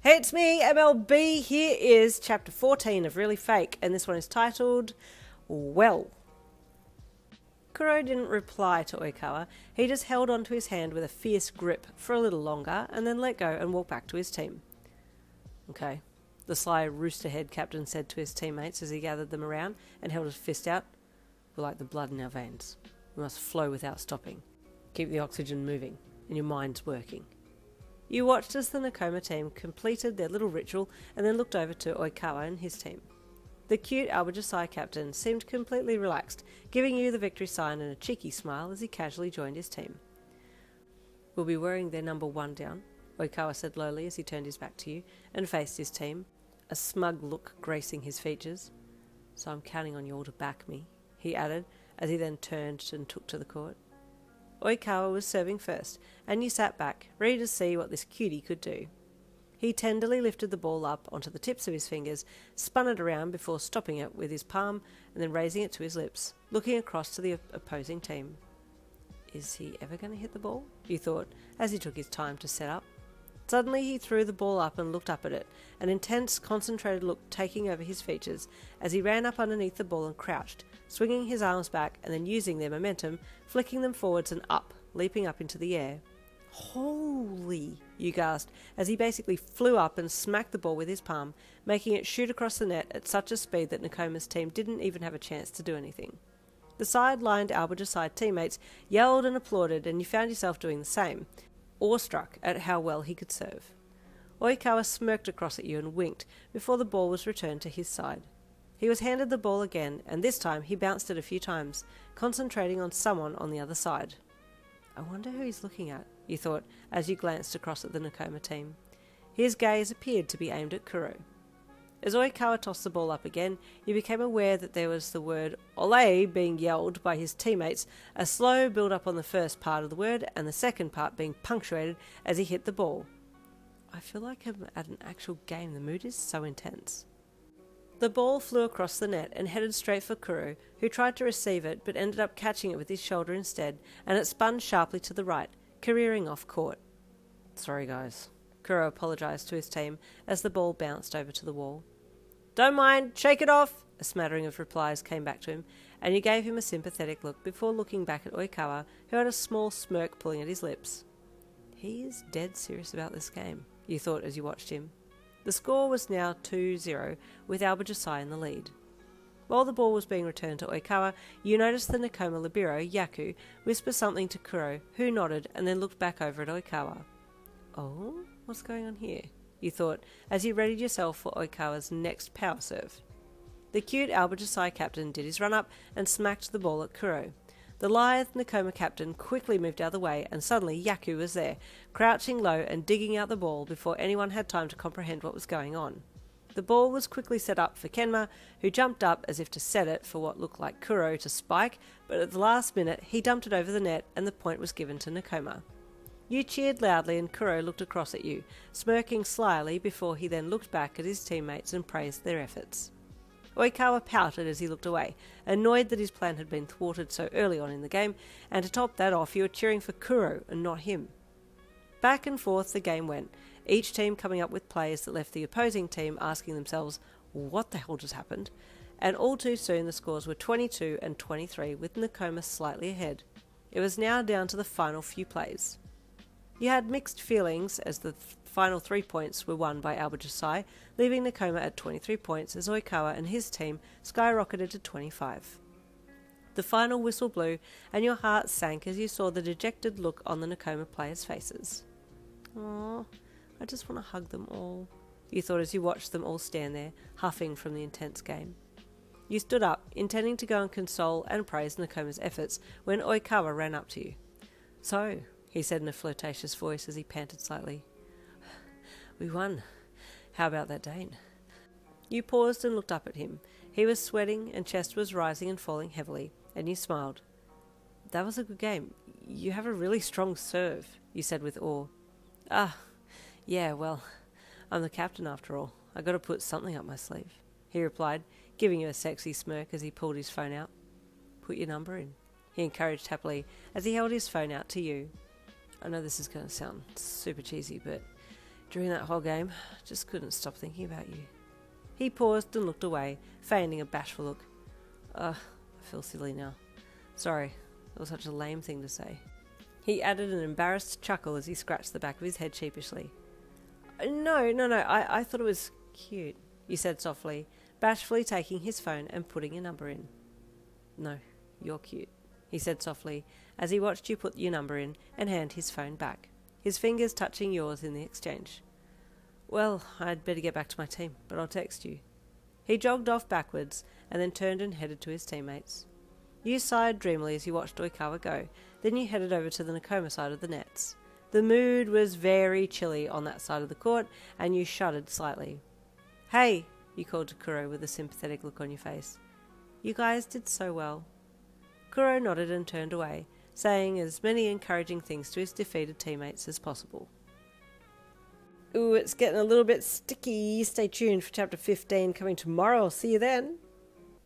Hey, it's me, MLB. Here is chapter 14 of Really Fake, and this one is titled, Well. Kuroo didn't reply to Oikawa. He just held onto his hand with a fierce grip for a little longer, and then let go and walked back to his team. Okay, the sly rooster-head captain said to his teammates as he gathered them around and held his fist out. We're like the blood in our veins. We must flow without stopping. Keep the oxygen moving, and your mind's working. You watched as the Nakoma team completed their little ritual and then looked over to Oikawa and his team. The cute Albajasai captain seemed completely relaxed, giving you the victory sign and a cheeky smile as he casually joined his team. We'll be wearing their number 1 down, Oikawa said lowly as he turned his back to you and faced his team, a smug look gracing his features. So I'm counting on you all to back me, he added as he then turned and took to the court. Oikawa was serving first, and you sat back, ready to see what this cutie could do. He tenderly lifted the ball up onto the tips of his fingers, spun it around before stopping it with his palm and then raising it to his lips, looking across to the opposing team. Is he ever going to hit the ball? You thought, as he took his time to set up. Suddenly he threw the ball up and looked up at it, an intense, concentrated look taking over his features as he ran up underneath the ball and crouched, swinging his arms back and then using their momentum, flicking them forwards and up, leaping up into the air. Holy, you gasped, as he basically flew up and smacked the ball with his palm, making it shoot across the net at such a speed that Nakoma's team didn't even have a chance to do anything. The sidelined Albajasai teammates yelled and applauded, and you found yourself doing the same, awestruck at how well he could serve. Oikawa smirked across at you and winked before the ball was returned to his side. He was handed the ball again, and this time he bounced it a few times, concentrating on someone on the other side. I wonder who he's looking at, you thought, as you glanced across at the Nakoma team. His gaze appeared to be aimed at Kuroo. As Oikawa tossed the ball up again, you became aware that there was the word "Ole" being yelled by his teammates, a slow build-up on the first part of the word and the second part being punctuated as he hit the ball. I feel like I'm at an actual game. The mood is so intense. The ball flew across the net and headed straight for Kuroo, who tried to receive it but ended up catching it with his shoulder instead, and it spun sharply to the right, careering off court. Sorry guys. Kuroo apologised to his team as the ball bounced over to the wall. Don't mind, shake it off! A smattering of replies came back to him, and you gave him a sympathetic look before looking back at Oikawa, who had a small smirk pulling at his lips. He is dead serious about this game, you thought as you watched him. The score was now 2-0, with Albajasai in the lead. While the ball was being returned to Oikawa, you noticed the Nakoma libero, Yaku, whisper something to Kuroo, who nodded and then looked back over at Oikawa. Oh? What's going on here? You thought, as you readied yourself for Oikawa's next power serve. The cute Albajasai captain did his run-up and smacked the ball at Kuroo. The lithe Nakoma captain quickly moved out of the way, and suddenly Yaku was there, crouching low and digging out the ball before anyone had time to comprehend what was going on. The ball was quickly set up for Kenma, who jumped up as if to set it for what looked like Kuroo to spike, but at the last minute he dumped it over the net and the point was given to Nakoma. You cheered loudly and Kuroo looked across at you, smirking slyly before he then looked back at his teammates and praised their efforts. Oikawa pouted as he looked away, annoyed that his plan had been thwarted so early on in the game, and to top that off you were cheering for Kuroo and not him. Back and forth the game went, each team coming up with plays that left the opposing team asking themselves, what the hell just happened? And all too soon the scores were 22 and 23, with Nakoma slightly ahead. It was now down to the final few plays. You had mixed feelings as the final 3 points were won by Albajasai, leaving Nakoma at 23 points as Oikawa and his team skyrocketed to 25. The final whistle blew and your heart sank as you saw the dejected look on the Nakoma players' faces. Aww, I just want to hug them all, you thought as you watched them all stand there, huffing from the intense game. You stood up, intending to go and console and praise Nakoma's efforts, when Oikawa ran up to you. So, he said in a flirtatious voice as he panted slightly. We won. How about that Dane? You paused and looked up at him. He was sweating and chest was rising and falling heavily, and you smiled. That was a good game. You have a really strong serve, you said with awe. Ah, yeah, well, I'm the captain after all. I got to put something up my sleeve, he replied, giving you a sexy smirk as he pulled his phone out. Put your number in, he encouraged happily as he held his phone out to you. I know this is going to sound super cheesy, but During that whole game, just couldn't stop thinking about you. He paused and looked away, feigning a bashful look. I feel silly now. Sorry, it was such a lame thing to say. He added an embarrassed chuckle as he scratched the back of his head sheepishly. No, I thought it was cute, you said softly, bashfully taking his phone and putting your number in. No, you're cute, he said softly, as he watched you put your number in and hand his phone back, his fingers touching yours in the exchange. Well, I'd better get back to my team, but I'll text you. He jogged off backwards and then turned and headed to his teammates. You sighed dreamily as you watched Oikawa go, then you headed over to the Nakoma side of the nets. The mood was very chilly on that side of the court, and you shuddered slightly. Hey, you called to Kuroo with a sympathetic look on your face. You guys did so well. Kuroo nodded and turned away, saying as many encouraging things to his defeated teammates as possible. Ooh, it's getting a little bit sticky. Stay tuned for chapter 15 coming tomorrow. See you then.